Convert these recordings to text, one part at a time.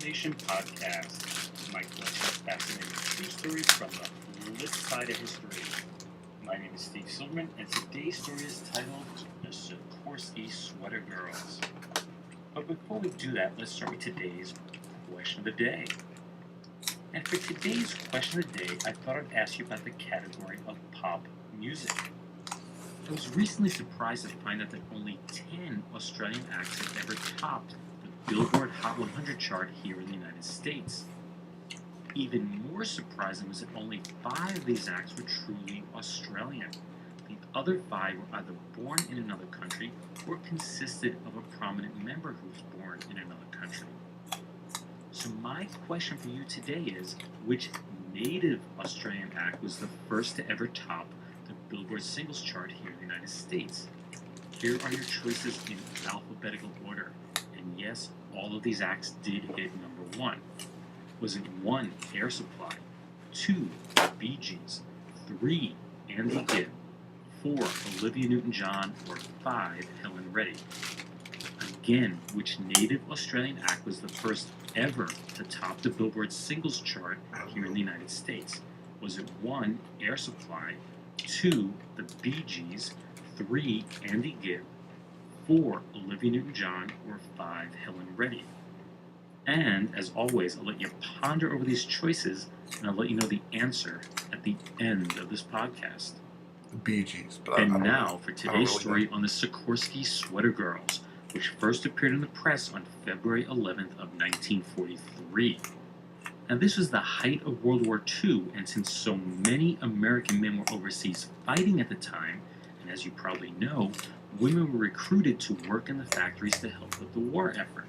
Nation podcast, my collection of fascinating true stories from the flip side of history. My name is Steve Silverman, and today's story is titled The Sikorsky Sweater Girls. But before we do that, let's start with today's question of the day. And for today's question of the day, I thought I'd ask you about the category of pop music. I was recently surprised to find out that only 10 Australian acts have ever topped the Billboard Hot 100 chart here in the United States. Even more surprising was that only 5 of these acts were truly Australian. The other 5 were either born in another country or consisted of a prominent member who was born in another country. So my question for you today is, which native Australian act was the first to ever top the Billboard singles chart here in the United States? Here are your choices in alphabetical order. And yes, all of these acts did hit number 1. Was it 1, Air Supply, 2, Bee Gees, 3, Andy Gibb, 4, Olivia Newton-John, or 5, Helen Reddy? Again, which native Australian act was the first ever to top the Billboard singles chart here in the United States? Was it 1, Air Supply, 2, the Bee Gees, 3, Andy Gibb, 4, Olivia Newton-John, or 5, Helen Reddy? And, as always, I'll let you ponder over these choices, and I'll let you know the answer at the end of this podcast. The Bee Gees. But and now for today's story on the Sikorsky Sweater Girls, which first appeared in the press on February 11th of 1943. Now, this was the height of World War II, and since so many American men were overseas fighting at the time, and as you probably know, women were recruited to work in the factories to help with the war effort.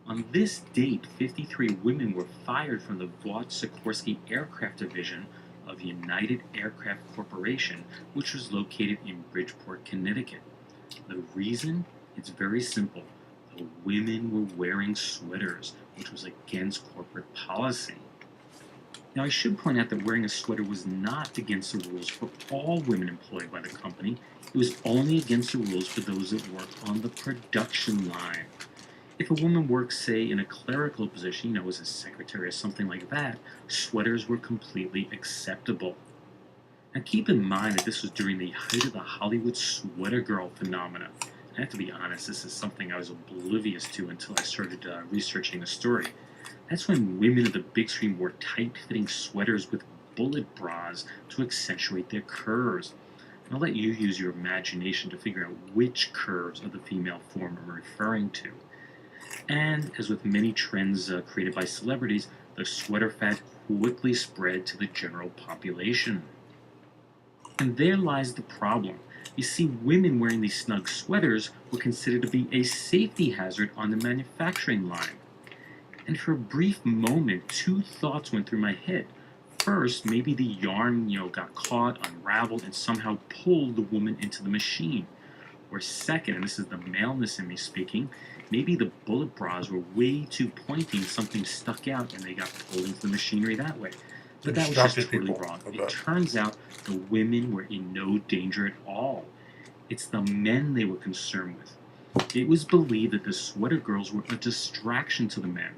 On this date, 53 women were fired from the Vought Sikorsky Aircraft Division of United Aircraft Corporation, which was located in Bridgeport, Connecticut. The reason? It's very simple. The women were wearing sweaters, which was against corporate policy. Now, I should point out that wearing a sweater was not against the rules for all women employed by the company. It was only against the rules for those that worked on the production line. If a woman worked, say, in a clerical position, as a secretary or something like that, sweaters were completely acceptable. Now, keep in mind that this was during the height of the Hollywood sweater girl phenomena. I have to be honest, this is something I was oblivious to until I started researching the story. That's when women of the big screen wore tight-fitting sweaters with bullet bras to accentuate their curves. And I'll let you use your imagination to figure out which curves of the female form I'm referring to. And, as with many trends created by celebrities, the sweater fad quickly spread to the general population. And there lies the problem. You see, women wearing these snug sweaters were considered to be a safety hazard on the manufacturing line. And for a brief moment, 2 thoughts went through my head. First, maybe the yarn, got caught, unraveled, and somehow pulled the woman into the machine. Or second, and this is the maleness in me speaking, maybe the bullet bras were way too pointy and something stuck out and they got pulled into the machinery that way. But that was just totally wrong. It turns out the women were in no danger at all. It's the men they were concerned with. It was believed that the sweater girls were a distraction to the men.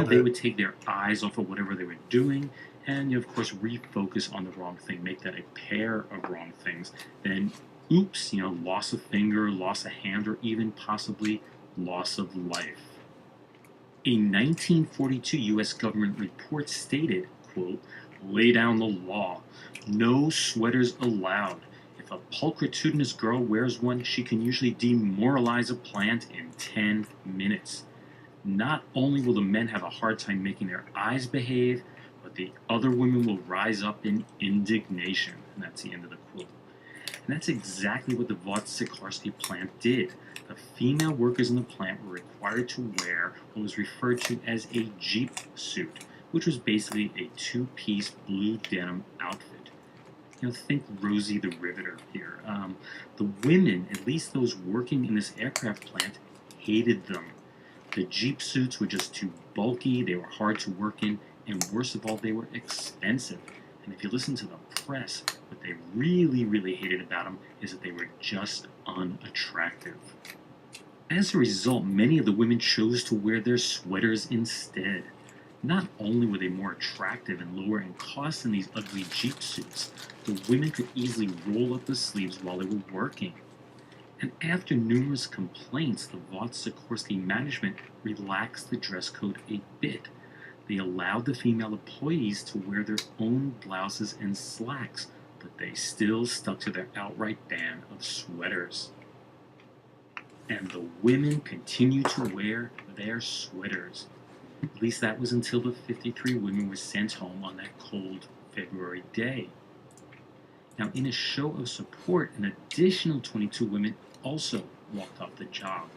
They would take their eyes off of whatever they were doing and, of course, refocus on the wrong thing, make that a pair of wrong things. Then, oops, loss of finger, loss of hand, or even possibly loss of life. A 1942 U.S. government report stated, quote, "Lay down the law. No sweaters allowed. If a pulchritudinous girl wears one, she can usually demoralize a plant in 10 minutes. Not only will the men have a hard time making their eyes behave, but the other women will rise up in indignation." And that's the end of the quote. And that's exactly what the Vought Sikorsky plant did. The female workers in the plant were required to wear what was referred to as a Jeep suit, which was basically a 2-piece blue denim outfit. Think Rosie the Riveter here. The women, at least those working in this aircraft plant, hated them. The Jeep suits were just too bulky, they were hard to work in, and worst of all, they were expensive. And if you listen to the press, what they really, really hated about them is that they were just unattractive. As a result, many of the women chose to wear their sweaters instead. Not only were they more attractive and lower in cost than these ugly Jeep suits, the women could easily roll up the sleeves while they were working. And after numerous complaints, the Vought Sikorsky management relaxed the dress code a bit. They allowed the female employees to wear their own blouses and slacks, but they still stuck to their outright ban of sweaters. And the women continued to wear their sweaters. At least that was until the 53 women were sent home on that cold February day. Now, in a show of support, an additional 22 women also walked off the job.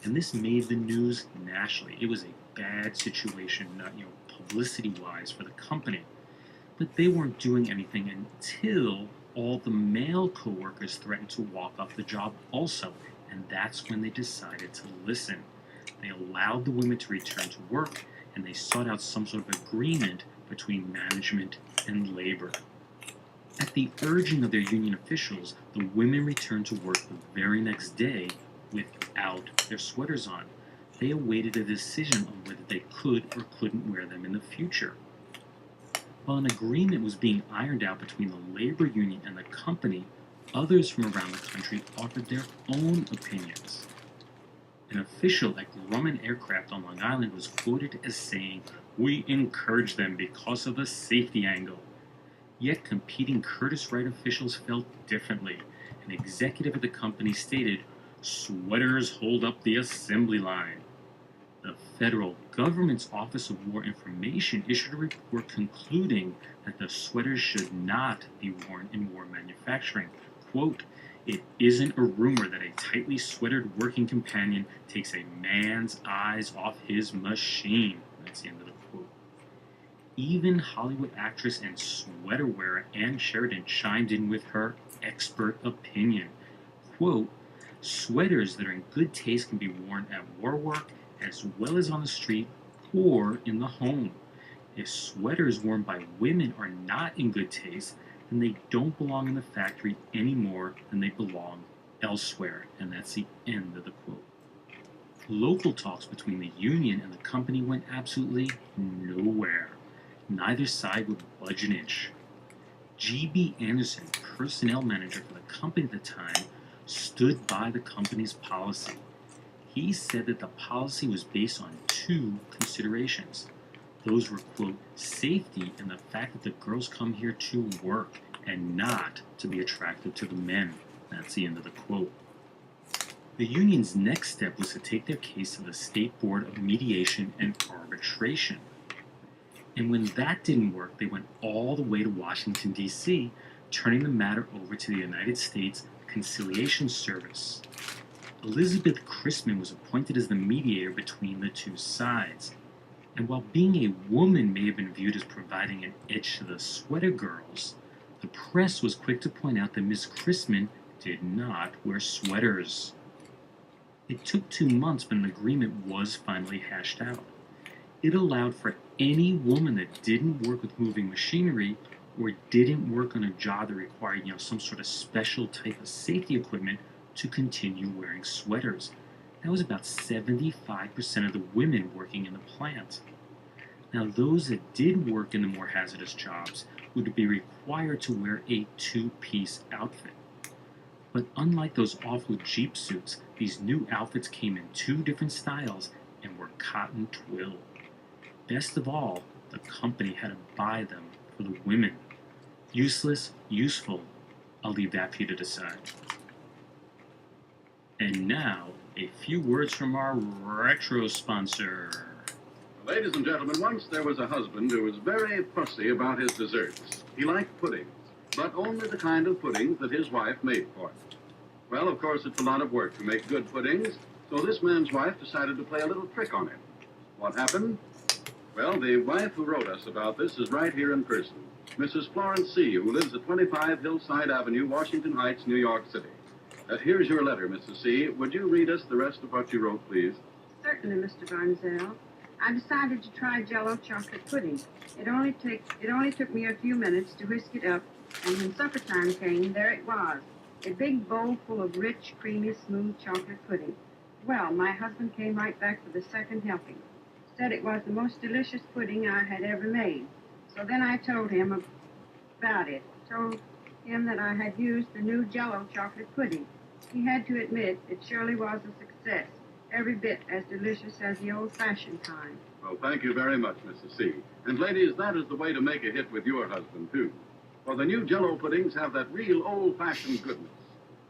And this made the news nationally. It was a bad situation, not publicity-wise for the company. But they weren't doing anything until all the male co-workers threatened to walk off the job also. And that's when they decided to listen. They allowed the women to return to work, and they sought out some sort of agreement between management and labor. At the urging of their union officials, the women returned to work the very next day without their sweaters on. They awaited a decision on whether they could or couldn't wear them in the future. While an agreement was being ironed out between the labor union and the company, others from around the country offered their own opinions. An official at Grumman Aircraft on Long Island was quoted as saying, "We encourage them because of the safety angle." Yet competing Curtiss-Wright officials felt differently. An executive at the company stated, "Sweaters hold up the assembly line." The federal government's Office of War Information issued a report concluding that the sweaters should not be worn in war manufacturing. Quote, "It isn't a rumor that a tightly sweatered working companion takes a man's eyes off his machine." That's the end of the quote. Even Hollywood actress and sweater wearer Ann Sheridan chimed in with her expert opinion. Quote, "Sweaters that are in good taste can be worn at war work as well as on the street or in the home. If sweaters worn by women are not in good taste, then they don't belong in the factory any more than they belong elsewhere." And that's the end of the quote. Local talks between the union and the company went absolutely nowhere. Neither side would budge an inch. G.B. Anderson, personnel manager for the company at the time, stood by the company's policy. He said that the policy was based on two considerations. Those were, quote, "safety and the fact that the girls come here to work and not to be attractive to the men." That's the end of the quote. The union's next step was to take their case to the State Board of Mediation and Arbitration. And when that didn't work, they went all the way to Washington, D.C., turning the matter over to the United States Conciliation Service. Elizabeth Christman was appointed as the mediator between the two sides. And while being a woman may have been viewed as providing an edge to the sweater girls, the press was quick to point out that Miss Christman did not wear sweaters. It took 2 months, but an agreement was finally hashed out. It allowed for any woman that didn't work with moving machinery or didn't work on a job that required, some sort of special type of safety equipment to continue wearing sweaters. That was about 75% of the women working in the plant. Now, those that did work in the more hazardous jobs would be required to wear a two-piece outfit. But unlike those awful Jeep suits, these new outfits came in 2 different styles and were cotton twill. Best of all, the company had to buy them for the women. Useless, useful, I'll leave that for you to decide. And now, a few words from our retro sponsor. Ladies and gentlemen, once there was a husband who was very fussy about his desserts. He liked puddings, but only the kind of puddings that his wife made for him. Well, of course, it's a lot of work to make good puddings, so this man's wife decided to play a little trick on him. What happened? Well, the wife who wrote us about this is right here in person, Mrs. Florence C., who lives at 25 Hillside Avenue, Washington Heights, New York City. Here's your letter, Mrs. C. Would you read us the rest of what you wrote, please? Certainly, Mr. Barnzell. I decided to try Jell-O chocolate pudding. It only took me a few minutes to whisk it up, and when supper time came, there it was, a big bowl full of rich, creamy, smooth chocolate pudding. Well, my husband came right back for the second helping. Said it was the most delicious pudding I had ever made. So then I told him about it. Told him that I had used the new Jell-O chocolate pudding. He had to admit it surely was a success, every bit as delicious as the old-fashioned kind. Well, thank you very much, Mrs. C. And ladies, that is the way to make a hit with your husband, too. For the new Jell-O puddings have that real old-fashioned goodness.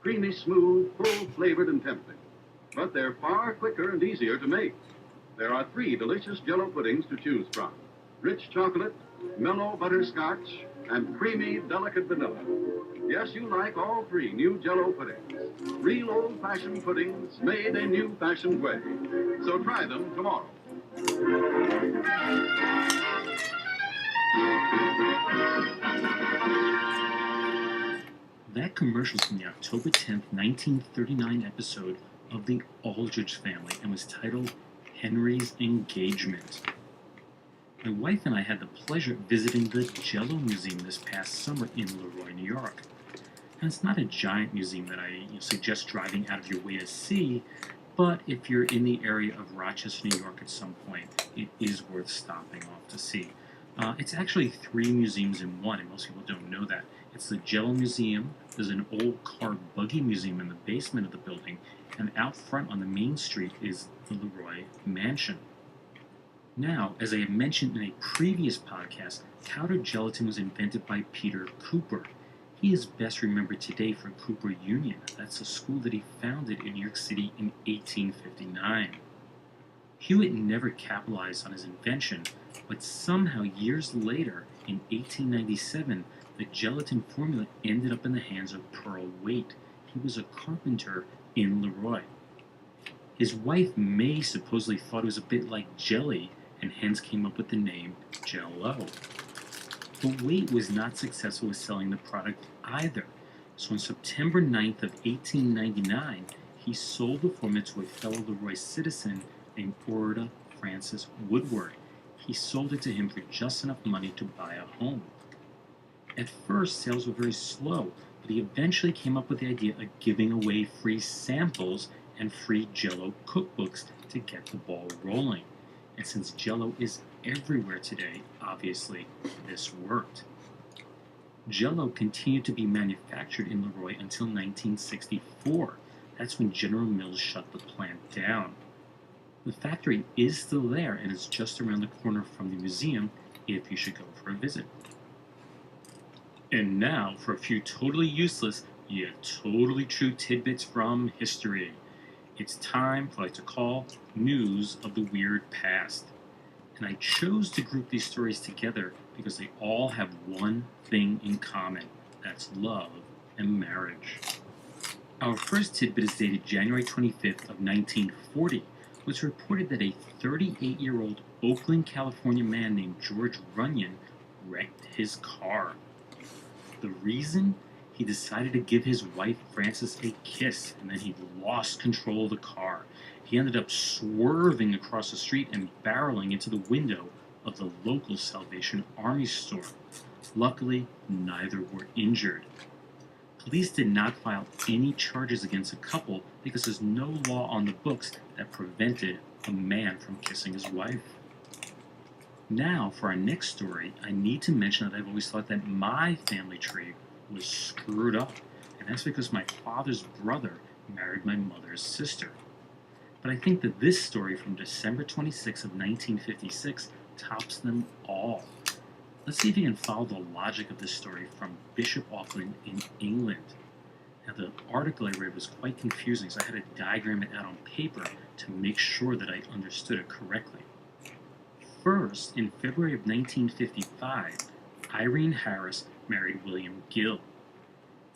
Creamy, smooth, full-flavored, and tempting. But they're far quicker and easier to make. There are 3 delicious Jell-O puddings to choose from. Rich chocolate, mellow butterscotch, and creamy, delicate vanilla. Yes, you like all 3 new Jell-O puddings. Real old-fashioned puddings made a new-fashioned way. So try them tomorrow. That commercial's from the October 10th, 1939 episode of The Aldrich Family and was titled Henry's Engagement. My wife and I had the pleasure of visiting the Jell-O Museum this past summer in Leroy, New York. And it's not a giant museum that I suggest driving out of your way to see, but if you're in the area of Rochester, New York at some point, it is worth stopping off to see. It's actually 3 museums in one, and most people don't know that. It's the Jell-O Museum, there's an old car buggy museum in the basement of the building, and out front on the main street is the Leroy Mansion. Now, as I had mentioned in a previous podcast, powdered gelatin was invented by Peter Cooper. He is best remembered today for Cooper Union. That's a school that he founded in New York City in 1859. Hewitt never capitalized on his invention, but somehow years later, in 1897, the gelatin formula ended up in the hands of Pearl Waite. He was a carpenter in Leroy. His wife May supposedly thought it was a bit like jelly, and hence came up with the name Jell-O. But Waite was not successful with selling the product either. So on September 9th of 1899, he sold the formula to a fellow Leroy citizen named Orda Francis Woodward. He sold it to him for just enough money to buy a home. At first, sales were very slow, but he eventually came up with the idea of giving away free samples and free Jell-O cookbooks to get the ball rolling. And since Jell-O is everywhere today, obviously, this worked. Jell-O continued to be manufactured in Leroy until 1964. That's when General Mills shut the plant down. The factory is still there and is just around the corner from the museum if you should go for a visit. And now for a few totally useless yet totally true tidbits from history. It's time for what I like to call News of the Weird Past. And I chose to group these stories together because they all have one thing in common. That's love and marriage. Our first tidbit is dated January 25th of 1940. It was reported that a 38-year-old Oakland, California man named George Runyon wrecked his car. The reason? He decided to give his wife Frances a kiss, and then he lost control of the car. He ended up swerving across the street and barreling into the window of the local Salvation Army store. Luckily, neither were injured. Police did not file any charges against the couple because there's no law on the books that prevented a man from kissing his wife. Now, for our next story, I need to mention that I've always thought that my family tree was screwed up, and that's because my father's brother married my mother's sister. But I think that this story from December 26 of 1956 tops them all. Let's see if you can follow the logic of this story from Bishop Auckland in England. Now, the article I read was quite confusing, so I had to diagram it out on paper to make sure that I understood it correctly. First, in February of 1955, Irene Harris married William Gill.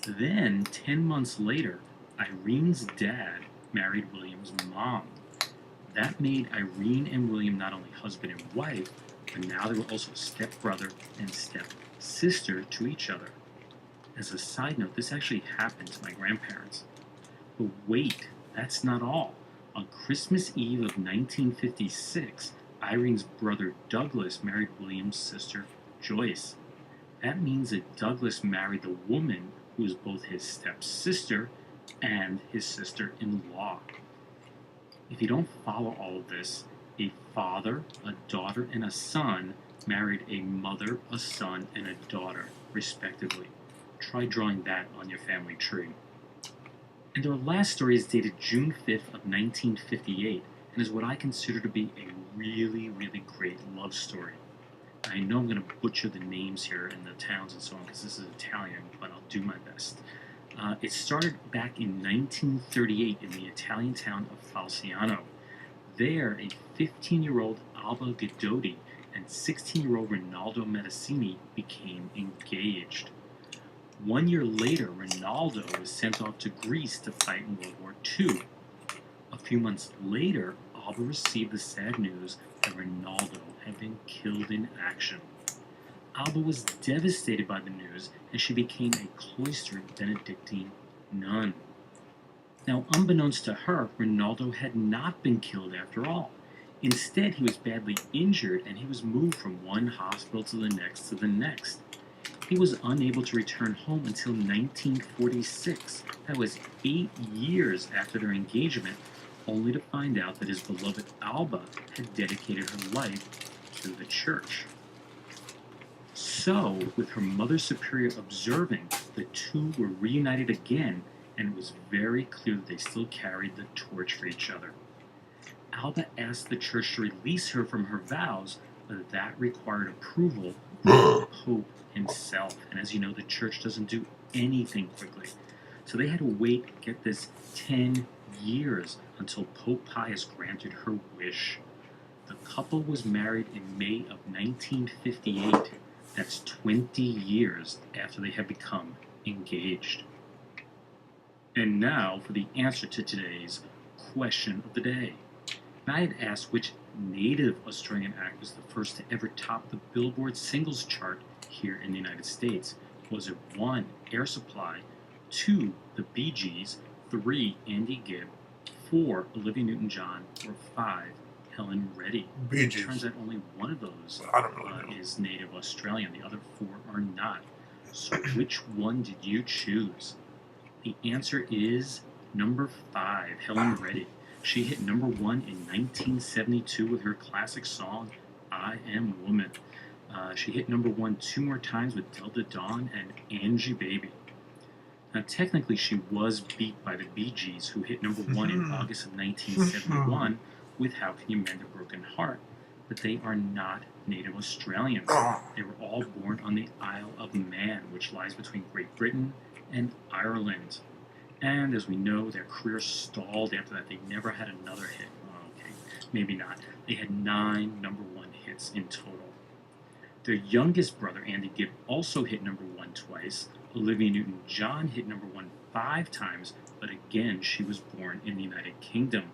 Then, 10 months later, Irene's dad married William's mom. That made Irene and William not only husband and wife, but now they were also stepbrother and stepsister to each other. As a side note, this actually happened to my grandparents. But wait, that's not all. On Christmas Eve of 1956, Irene's brother Douglas married William's sister Joyce. That means that Douglas married the woman who was both his stepsister and his sister-in-law. If you don't follow all of this, a father, a daughter, and a son married a mother, a son, and a daughter, respectively. Try drawing that on your family tree. And our last story is dated June 5th of 1958 and is what I consider to be a really, really great love story. I know I'm going to butcher the names here and the towns and so on because this is Italian, but I'll do my best. It started back in 1938 in the Italian town of Falciano. There, a 15-year-old Alba Guidotti and 16-year-old Rinaldo Medicini became engaged. 1 year later, Rinaldo was sent off to Greece to fight in World War II. A few months later, Alba received the sad news that Rinaldo had been killed in action. Alba was devastated by the news, and she became a cloistered Benedictine nun. Now, unbeknownst to her, Rinaldo had not been killed after all. Instead, he was badly injured, and he was moved from one hospital to the next to the next. He was unable to return home until 1946. That was 8 years after their engagement, only to find out that his beloved Alba had dedicated her life to the church. So, with her mother superior observing, the two were reunited again, and it was very clear that they still carried the torch for each other. Alba asked the church to release her from her vows, but that required approval from the Pope himself. And as you know, the church doesn't do anything quickly. So they had to wait, get this, 10 years until Pope Pius granted her wish. The couple was married in May of 1958. That's 20 years after they had become engaged. And now for the answer to today's question of the day. I had asked which native Australian act was the first to ever top the Billboard singles chart here in the United States. Was it 1, Air Supply, 2, the Bee Gees, 3, Andy Gibb, 4, Olivia Newton-John, or 5, Helen Reddy? Bee Gees. Turns out only one of those I don't really know. is native Australian. The other 4 are not. So which one did you choose? The answer is number 5, Helen Reddy. She hit number 1 in 1972 with her classic song, I Am Woman. She hit number 1 2 more times with Delta Dawn and Angie Baby. Now, technically, she was beat by the Bee Gees, who hit number 1 in August of 1971 with How Can You Mend a Broken Heart, but they are not native Australians. They were all born on the Isle of Man, which lies between Great Britain and Ireland. And as we know, their career stalled after that. They never had another hit. Okay, maybe not. They had 9 number 1 hits in total. Their youngest brother, Andy Gibb, also hit number 1 twice. Olivia Newton-John hit number 1 5 times, but again, she was born in the United Kingdom.